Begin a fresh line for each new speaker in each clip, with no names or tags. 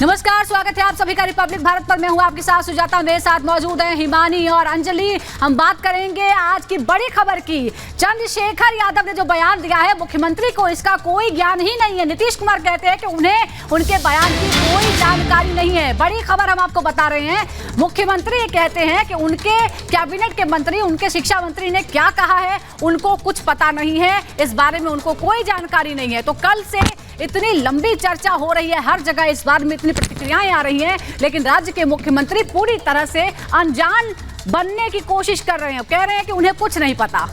नमस्कार, स्वागत है आप सभी का रिपब्लिक भारत पर। मैं हूं आपके साथ सुजाता, मेरे साथ मौजूद हैं हिमानी और अंजलि। हम बात करेंगे आज की बड़ी खबर की। चंद्रशेखर यादव ने जो बयान दिया है, मुख्यमंत्री को इसका कोई ज्ञान ही नहीं है। नीतीश कुमार कहते हैं कि उन्हें उनके बयान की कोई जानकारी नहीं है। बड़ी खबर हम आपको बता रहे हैं। मुख्यमंत्री ये कहते हैं कि उनके कैबिनेट के मंत्री, उनके शिक्षा मंत्री ने क्या कहा है उनको कुछ पता नहीं है, इस बारे में उनको कोई जानकारी नहीं है। तो कल से इतनी लंबी चर्चा हो रही है, हर जगह इस बारे में इतनी प्रतिक्रियाएं आ रही हैं, लेकिन राज्य के मुख्यमंत्री पूरी तरह से अनजान बनने की कोशिश कर रहे हैं। कह रहे हैं कि उन्हें कुछ नहीं पता।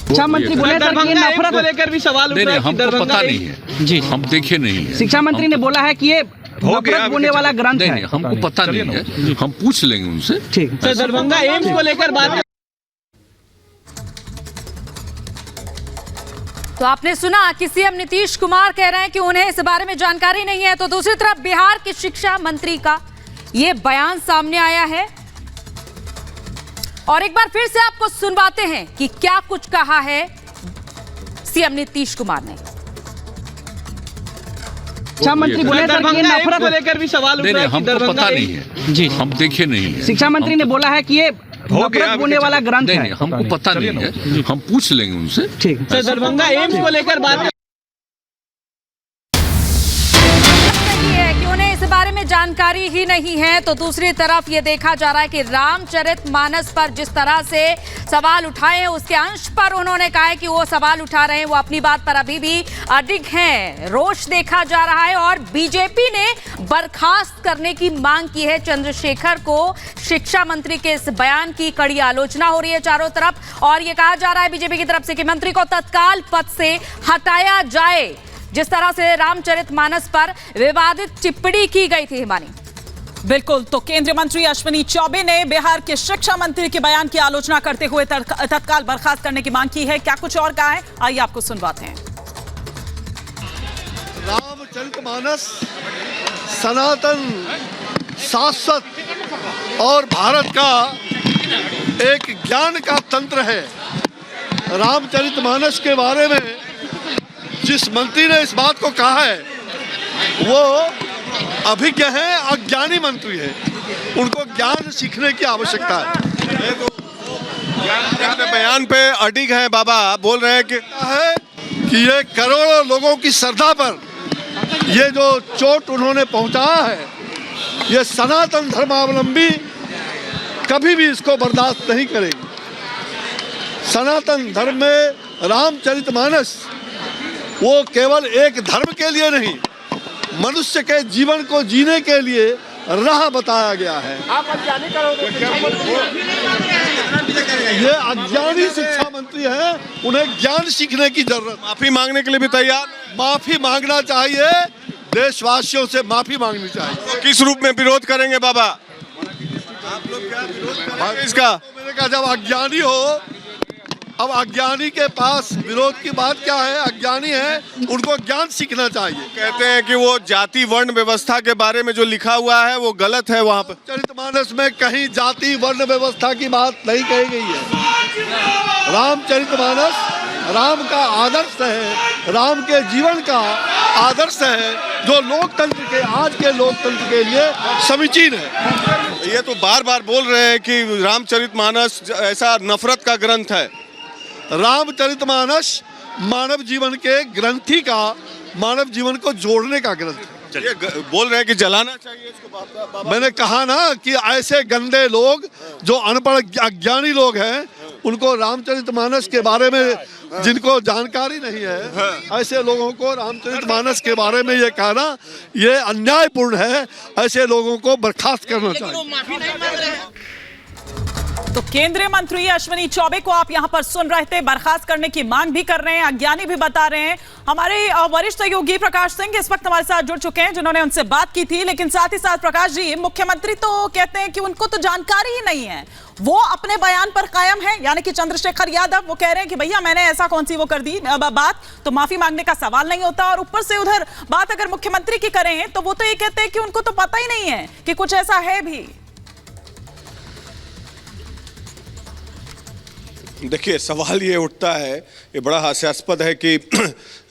शिक्षा मंत्री बोले नफरत को लेकर भी सवाल उठ रहा है।
हमको पता नहीं है जी, हम देखे नहीं है।
शिक्षा मंत्री ने बोला है कि ये नफरत बोलने वाला ग्रंथ है।
हमको पता नहीं है, हम पूछ लेंगे उनसे।
ठीक। दरभंगा एम्स को लेकर बात।
तो आपने सुना कि सीएम नीतीश कुमार कह रहे हैं कि उन्हें इस बारे में जानकारी नहीं है। तो दूसरी तरफ बिहार के शिक्षा मंत्री का ये बयान सामने आया है और एक बार फिर से आपको सुनवाते हैं कि क्या कुछ कहा है सीएम नीतीश कुमार ने।
शिक्षा मंत्री बोले नफरत को लेकर भी सवाल उठ रहा है।
हमको पता नहीं है जी, हम देखे नहीं है।
शिक्षा मंत्री ने बोला है कि ये नफरत बोलने वाला ग्रंथ है।
हमको पता नहीं है, हम पूछ लेंगे उनसे।
ठीक। दरभंगा एम्स को लेकर बात
कि उन्हें इस बारे में जानकारी ही नहीं है। तो दूसरी तरफ ये देखा जा रहा है कि रामचरितमानस पर जिस तरह से सवाल उठाए हैं, उसके अंश पर उन्होंने कहा है कि वो सवाल उठा रहे हैं, वो अपनी बात पर अभी भी अडिग हैं। रोष देखा जा रहा है और बीजेपी ने बर्खास्त करने की मांग की है चंद्रशेखर को। शिक्षा मंत्री के इस बयान की कड़ी आलोचना हो रही है चारों तरफ और ये कहा जा रहा है बीजेपी की तरफ से कि मंत्री को तत्काल पद से हटाया जाए। जिस तरह से रामचरितमानस पर विवादित टिप्पणी की गई थी। हिमानी
बिल्कुल। तो केंद्रीय मंत्री अश्विनी चौबे ने बिहार के शिक्षा मंत्री के बयान की आलोचना करते हुए तत्काल बर्खास्त करने की मांग की है। क्या कुछ और कहा है, आइए आपको सुनवाते हैं।
रामचरितमानस सनातन, शाश्वत और भारत का एक ज्ञान का तंत्र है। रामचरितमानस के बारे में जिस मंत्री ने इस बात को कहा है वो अभिज्ञ है, अज्ञानी मंत्री है। उनको ज्ञान सीखने की आवश्यकता है।
अपने बयान पे अडिग है बाबा, बोल रहे हैं कि
ये करोड़ों लोगों की श्रद्धा पर ये जो चोट उन्होंने पहुंचाया है, ये सनातन धर्मावलंबी कभी भी इसको बर्दाश्त नहीं करेगी। सनातन धर्म में रामचरितमानस वो केवल एक धर्म के लिए नहीं, मनुष्य के जीवन को जीने के लिए राह बताया गया है। ये अज्ञानी शिक्षा मंत्री हैं, उन्हें ज्ञान सीखने की जरूरत।
माफी मांगने के लिए भी तैयार?
माफी मांगना चाहिए, देशवासियों से माफी मांगनी चाहिए।
तो किस रूप में विरोध करेंगे बाबा? आप लोग क्या विरोध करेंगे इसका?
मैंने कहा जब अज्ञानी हो, अब अज्ञानी के पास विरोध की बात क्या है? अज्ञानी है, उनको ज्ञान सीखना चाहिए।
कहते हैं कि वो जाति वर्ण व्यवस्था के बारे में जो लिखा हुआ है वो गलत है। वहाँ पर
चरितमानस में कहीं जाति वर्ण व्यवस्था की बात नहीं कही गई है। रामचरितमानस राम का आदर्श है, राम के जीवन का आदर्श है, जो लोकतंत्र के, आज के लोकतंत्र के लिए समीचीन है।
ये तो बार बार बोल रहे हैं कि रामचरितमानस ऐसा नफरत का ग्रंथ है।
रामचरितमानस मानव जीवन के ग्रंथी का, मानव जीवन को जोड़ने का ग्रंथ है।
ये बोल रहे हैं कि जलाना चाहिए इसको बाबा।
मैंने कहा ना कि ऐसे गंदे लोग जो अनपढ़ अज्ञानी लोग हैं, उनको रामचरितमानस के बारे में जिनको जानकारी नहीं है, ऐसे लोगों को रामचरितमानस के बारे में ये कहना ये अन्यायपूर्ण है। ऐसे लोगों को बर्खास्त करना चाहिए।
तो केंद्रीय मंत्री अश्विनी चौबे को आप यहां पर सुन रहे थे, बर्खास्त करने की मांग भी कर रहे हैं, अज्ञानी भी बता रहे हैं। हमारे वरिष्ठ सहयोगी प्रकाश सिंह इस वक्त हमारे साथ जुड़ चुके हैं, जिन्होंने उनसे बात की थी। लेकिन साथ ही साथ प्रकाश जी, मुख्यमंत्री तो कहते हैं कि उनको तो जानकारी ही नहीं है, वो अपने बयान पर कायम है। यानी कि चंद्रशेखर यादव वो कह रहे हैं कि भैया मैंने ऐसा कौन सी वो कर दी बात, तो माफी मांगने का सवाल नहीं होता। और ऊपर से उधर बात अगर मुख्यमंत्री की करें तो वो तो ये कहते हैं कि उनको तो पता ही नहीं है कि कुछ ऐसा है भी।
देखिए, सवाल ये उठता है, ये बड़ा हास्यास्पद है कि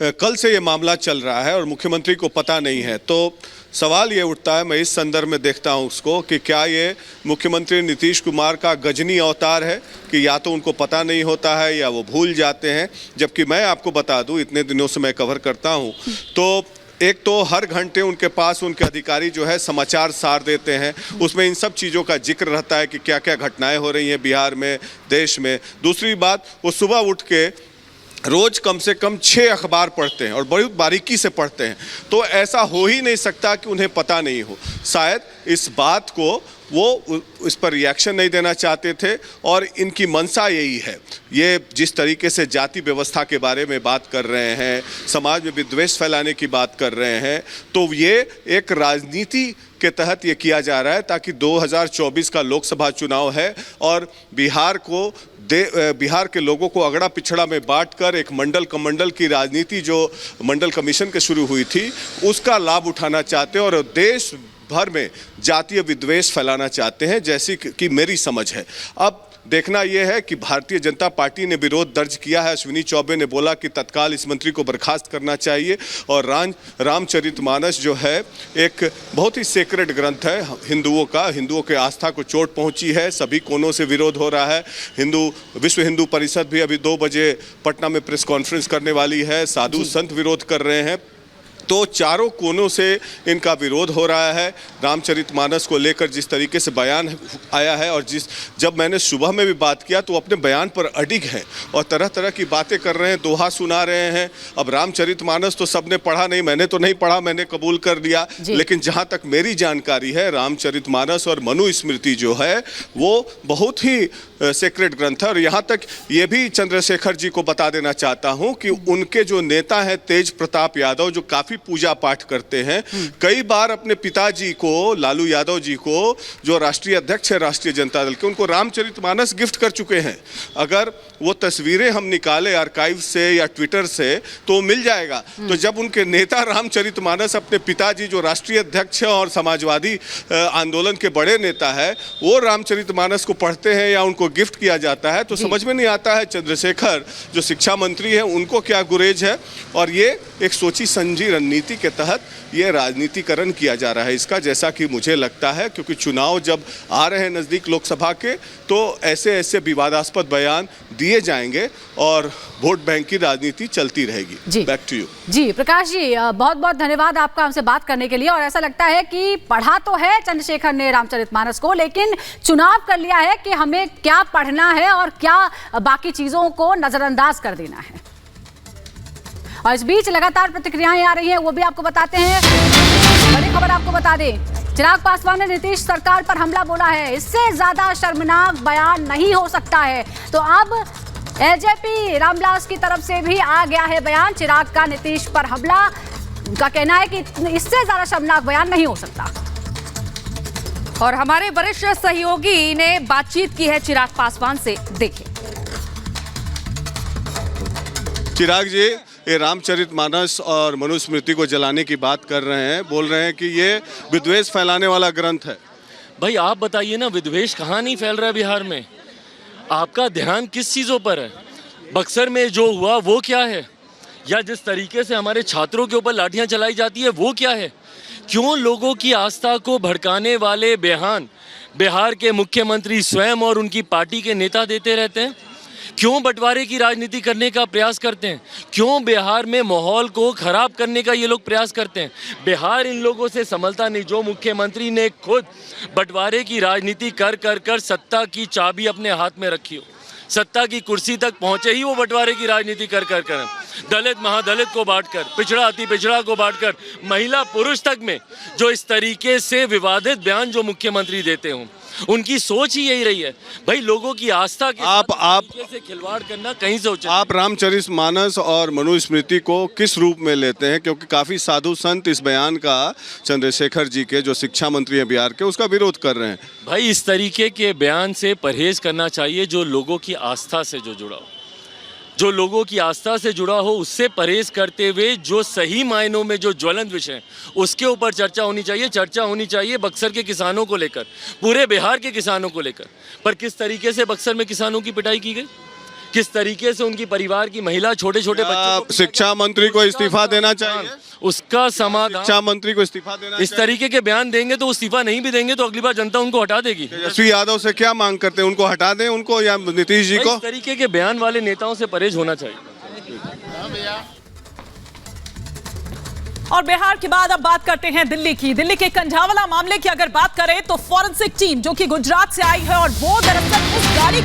कल से ये मामला चल रहा है और मुख्यमंत्री को पता नहीं है। तो सवाल ये उठता है, मैं इस संदर्भ में देखता हूँ उसको, कि क्या ये मुख्यमंत्री नीतीश कुमार का गजनी अवतार है कि या तो उनको पता नहीं होता है या वो भूल जाते हैं। जबकि मैं आपको बता दूँ, इतने दिनों से मैं कवर करता हूँ, तो एक तो हर घंटे उनके पास उनके अधिकारी जो है समाचार सार देते हैं, उसमें इन सब चीज़ों का जिक्र रहता है कि क्या क्या घटनाएं हो रही हैं बिहार में, देश में। दूसरी बात, वो सुबह उठ के रोज़ कम से कम 6 अखबार पढ़ते हैं और बड़ी बारीकी से पढ़ते हैं। तो ऐसा हो ही नहीं सकता कि उन्हें पता नहीं हो। शायद इस बात को वो इस पर रिएक्शन नहीं देना चाहते थे और इनकी मंशा यही है। ये जिस तरीके से जाति व्यवस्था के बारे में बात कर रहे हैं, समाज में विद्वेष फैलाने की बात कर रहे हैं, तो ये एक राजनीति के तहत ये किया जा रहा है ताकि 2024 का लोकसभा चुनाव है और बिहार के लोगों को अगड़ा पिछड़ा में बांटकर एक मंडल कमंडल की राजनीति जो मंडल कमीशन के शुरू हुई थी, उसका लाभ उठाना चाहते हैं और देश भर में जातीय विद्वेष फैलाना चाहते हैं, जैसी कि मेरी समझ है। अब देखना यह है कि भारतीय जनता पार्टी ने विरोध दर्ज किया है। अश्विनी चौबे ने बोला कि तत्काल इस मंत्री को बर्खास्त करना चाहिए और रामचरितमानस जो है एक बहुत ही सेक्रेड ग्रंथ है हिंदुओं का, हिंदुओं के आस्था को चोट पहुंची है, सभी कोनों से विरोध हो रहा है। विश्व हिंदू परिषद भी अभी 2 बजे पटना में प्रेस कॉन्फ्रेंस करने वाली है, साधु संत विरोध कर रहे हैं। तो चारों कोनों से इनका विरोध हो रहा है। रामचरितमानस को लेकर जिस तरीके से बयान आया है और जब मैंने सुबह में भी बात किया तो अपने बयान पर अडिग हैं और तरह तरह की बातें कर रहे हैं, दोहा सुना रहे हैं। अब रामचरितमानस तो सबने पढ़ा नहीं, मैंने तो नहीं पढ़ा, मैंने कबूल कर दिया, लेकिन जहाँ तक मेरी जानकारी है रामचरितमानस और मनुस्मृति जो है वो बहुत ही सेक्रेट ग्रंथ है। और यहाँ तक ये भी चंद्रशेखर जी को बता देना चाहता हूँ कि उनके जो नेता हैं तेज प्रताप यादव, जो काफ़ी पूजा पाठ करते हैं, कई बार अपने पिताजी को, लालू यादव जी को, जो राष्ट्रीय अध्यक्ष है राष्ट्रीय जनता दल के, उनको रामचरितमानस गिफ्ट कर चुके हैं। अगर वो तस्वीरें हम निकाले आर्काइव से या ट्विटर से तो मिल जाएगा। तो जब उनके नेता रामचरितमानस अपने पिताजी जो राष्ट्रीय अध्यक्ष और समाजवादी आंदोलन के बड़े नेता है, वो रामचरितमानस को पढ़ते हैं या उनको गिफ्ट किया जाता है, तो समझ में नहीं आता है चंद्रशेखर जो शिक्षा मंत्री है उनको क्या गुरेज है। और ये एक सोची समझी रणनीति के तहत ये राजनीतिकरण किया जा रहा है इसका, जैसा कि मुझे लगता है, क्योंकि चुनाव जब आ रहे हैं नज़दीक लोकसभा के, तो ऐसे ऐसे विवादास्पद बयान दिए जाएंगे और वोट बैंक की राजनीति चलती रहेगी। Back to you.
Ji Prakash ji, बहुत बहुत धन्यवाद आपका हमसे बात करने के लिए। और ऐसा लगता है कि पढ़ा तो है चंद्रशेखर ने रामचरितमानस को, लेकिन चुनाव कर लिया है कि हमें क्या पढ़ना है और क्या बाकी चीजों को नजरअंदाज कर देना है। और इस बीच लगातार प्रतिक्रियाएं आ रही हैं, वो भी आपको बताते हैं। बड़ी खबर आपको बता दें, चिराग पासवान ने नीतीश सरकार पर हमला बोला है। इससे ज्यादा शर्मनाक बयान नहीं हो सकता है। तो अब एलजेपी रामविलास की तरफ से भी आ गया है बयान, चिराग का नीतीश पर हमला। उनका कहना है कि इससे ज्यादा शर्मनाक बयान नहीं हो सकता।
और हमारे वरिष्ठ सहयोगी ने बातचीत की है चिराग पासवान से, देखिए।
चिराग जी, ये रामचरितमानस और मनुस्मृति को जलाने की बात कर रहे हैं, बोल रहे हैं कि ये विद्वेष फैलाने वाला ग्रंथ है।
भाई आप बताइए ना, विद्वेष कहाँ नहीं फैल रहा है बिहार में? आपका ध्यान किस चीज़ों पर है? बक्सर में जो हुआ वो क्या है? या जिस तरीके से हमारे छात्रों के ऊपर लाठियाँ चलाई जाती है वो क्या है? क्यों लोगों की आस्था को भड़काने वाले बयान बिहार के मुख्यमंत्री स्वयं और उनकी पार्टी के नेता देते रहते हैं? क्यों बंटवारे की राजनीति करने का प्रयास करते हैं? क्यों बिहार में माहौल को खराब करने का ये लोग प्रयास करते हैं? बिहार इन लोगों से संभलता नहीं। जो मुख्यमंत्री ने खुद बंटवारे की राजनीति कर कर कर सत्ता की चाबी अपने हाथ में रखी हो, सत्ता की कुर्सी तक पहुंचे ही वो बंटवारे की राजनीति कर कर कर दलित महादलित को बांटकर, पिछड़ा अति पिछड़ा को बांटकर, महिला पुरुष तक में जो इस तरीके से विवादित बयान जो मुख्यमंत्री देते हों, उनकी सोच ही यही रही है। भाई लोगों की आस्था के आप से खिलवाड़ करना कहीं से उचित।
आप रामचरितमानस और मनुस्मृति को किस रूप में लेते हैं? क्योंकि काफ़ी साधु संत इस बयान का चंद्रशेखर जी के, जो शिक्षा मंत्री हैं बिहार के, उसका विरोध कर रहे हैं।
भाई इस तरीके के बयान से परहेज करना चाहिए। जो लोगों की आस्था से जो जुड़ा हो, जो लोगों की आस्था से जुड़ा हो, उससे परहेज करते हुए जो सही मायनों में जो ज्वलंत विषय है उसके ऊपर चर्चा होनी चाहिए। चर्चा होनी चाहिए बक्सर के किसानों को लेकर, पूरे बिहार के किसानों को लेकर। पर किस तरीके से बक्सर में किसानों की पिटाई की गई, किस तरीके से उनकी परिवार की महिला छोटे छोटे बच्चों को
शिक्षा मंत्री को इस्तीफा देना चाहिए।
उसका समाधान
शिक्षा मंत्री को इस्तीफा देना
इस तरीके के बयान देंगे तो वो इस्तीफा नहीं भी देंगे तो अगली बार जनता उनको हटा देगी।
तेजस्वी यादव से क्या मांग करते हैं, उनको हटा दें उनको या नीतीश जी को?
इस तरीके के बयान वाले नेताओं से परहेज होना चाहिए।
और बिहार के बाद अब बात करते हैं दिल्ली की। दिल्ली के कंझावला मामले की अगर बात करें तो फॉरेंसिक टीम जो कि गुजरात से आई है और वो दरअसल उस गाड़ी